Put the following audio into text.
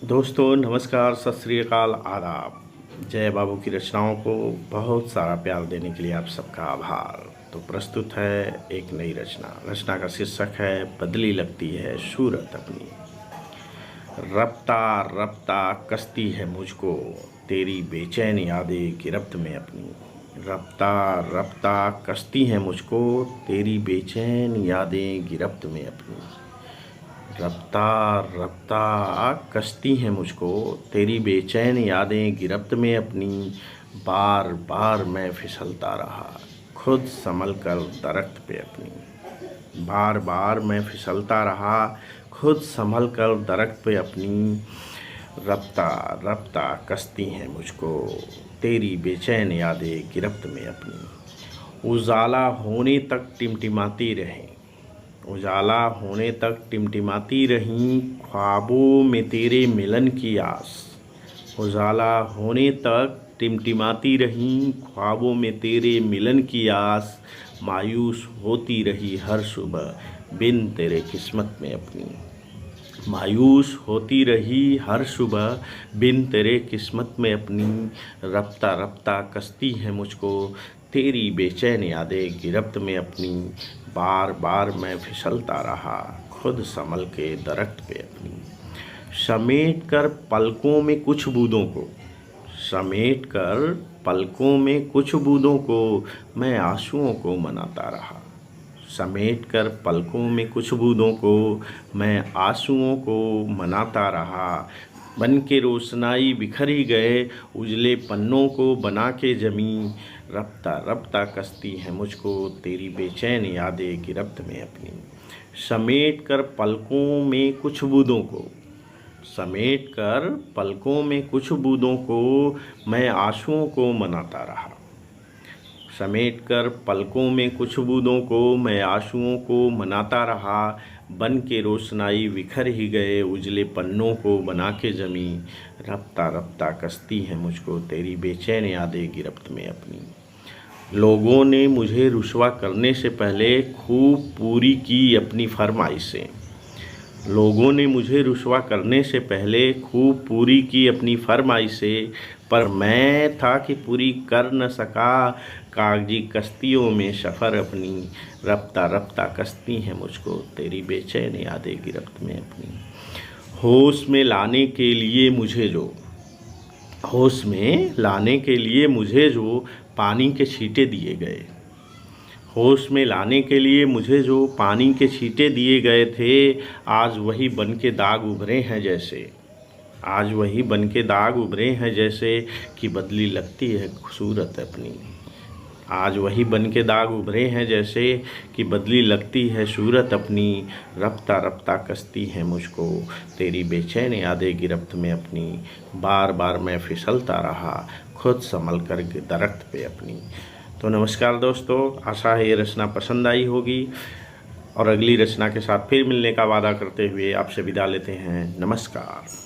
दोस्तों नमस्कार, सत श्री अकाल, आदाब। जय बाबू की रचनाओं को बहुत सारा प्यार देने के लिए आप सबका आभार। तो प्रस्तुत है एक नई रचना का शीर्षक है बदली लगती है सूरत अपनी। रफ्ता रफ्ता कसती है मुझको तेरी बेचैन यादें गिरफ्त में अपनी। रफ्ता रफ्ता कसती है मुझको तेरी बेचैन यादें गिरफ्त में अपनी। रफ्ता रफ्ता कसती हैं मुझको तेरी बेचैन यादें गिरफ्त में अपनी। बार बार मैं फिसलता रहा खुद संभल कर दरख्त पे अपनी। बार बार मैं फिसलता रहा खुद संभल कर दरख्त पे अपनी। रफ्ता रफ्ता कसती हैं मुझको तेरी बेचैन यादें गिरफ्त में अपनी। उजाला होने तक टिमटिमाती रहें, उजाला होने तक टिमटिमाती रहीं ख्वाबों में तेरे मिलन की आस। उजाला होने तक टिमटिमाती रहीं ख्वाबों में तेरे मिलन की आस। मायूस होती रही हर सुबह बिन तेरे किस्मत में अपनी। मायूस होती रही हर सुबह बिन तेरे किस्मत में अपनी। रफ्ता रफ्ता कसती है मुझको तेरी बेचैन यादें गिरफ्त में अपनी। बार बार मैं फिसलता रहा खुद संभल के दरख्त पे अपनी। समेट कर पलकों में कुछ बूंदों को, समेट कर पलकों में कुछ बूंदों को मैं आंसुओं को मनाता रहा। समेट कर पलकों में कुछ बूंदों को मैं आंसुओं को मनाता रहा। बन के रोशनाई बिखर ही गए उजले पन्नों को बना के जमी। रफ्ता रफ्ता कसती है मुझको तेरी बेचैन यादें गिरफ्त में अपनी। समेट कर पलकों में कुछ बूंदों को, समेट कर पलकों में कुछ बूंदों को मैं आंसुओं को मनाता रहा। समेट कर पलकों में कुछ बूंदों को मैं आंसुओं को मनाता रहा। बन के रोशनाई बिखर ही गए उजले पन्नों को बना के जमी। रफ्ता रफ्ता कसती है मुझको तेरी बेचैन यादें गिरफ्त में अपनी। लोगों ने मुझे रुसवा करने से पहले खूब पूरी की अपनी फरमाइशें। लोगों ने मुझे रुसवा करने से पहले खूब पूरी की अपनी फरमाइशें, पर मैं था कि पूरी कर न सका कागजी कश्तियों में सफ़र अपनी। रफ्ता रफ्ता कसती हैं मुझको तेरी बेचैन यादें गिरफ्त में अपनी। होश में लाने के लिए मुझे जो, होश में लाने के लिए मुझे जो पानी के छींटे दिए गए, होश में लाने के लिए मुझे जो पानी के छींटे दिए गए थे, आज वही बन के दाग उभरे हैं जैसे, आज वही बन के दाग उभरे हैं जैसे कि बदली लगती है सूरत अपनी। आज वही बन के दाग उभरे हैं जैसे कि बदली लगती है सूरत अपनी। रफ्ता रफ्ता कसती है मुझको तेरी बेचैन यादें गिरफ्त में अपनी। बार बार मैं फिसलता रहा खुद संभल कर दरख्त पे अपनी। तो नमस्कार दोस्तों, आशा है ये रचना पसंद आई होगी और अगली रचना के साथ फिर मिलने का वादा करते हुए आपसे विदा लेते हैं। नमस्कार।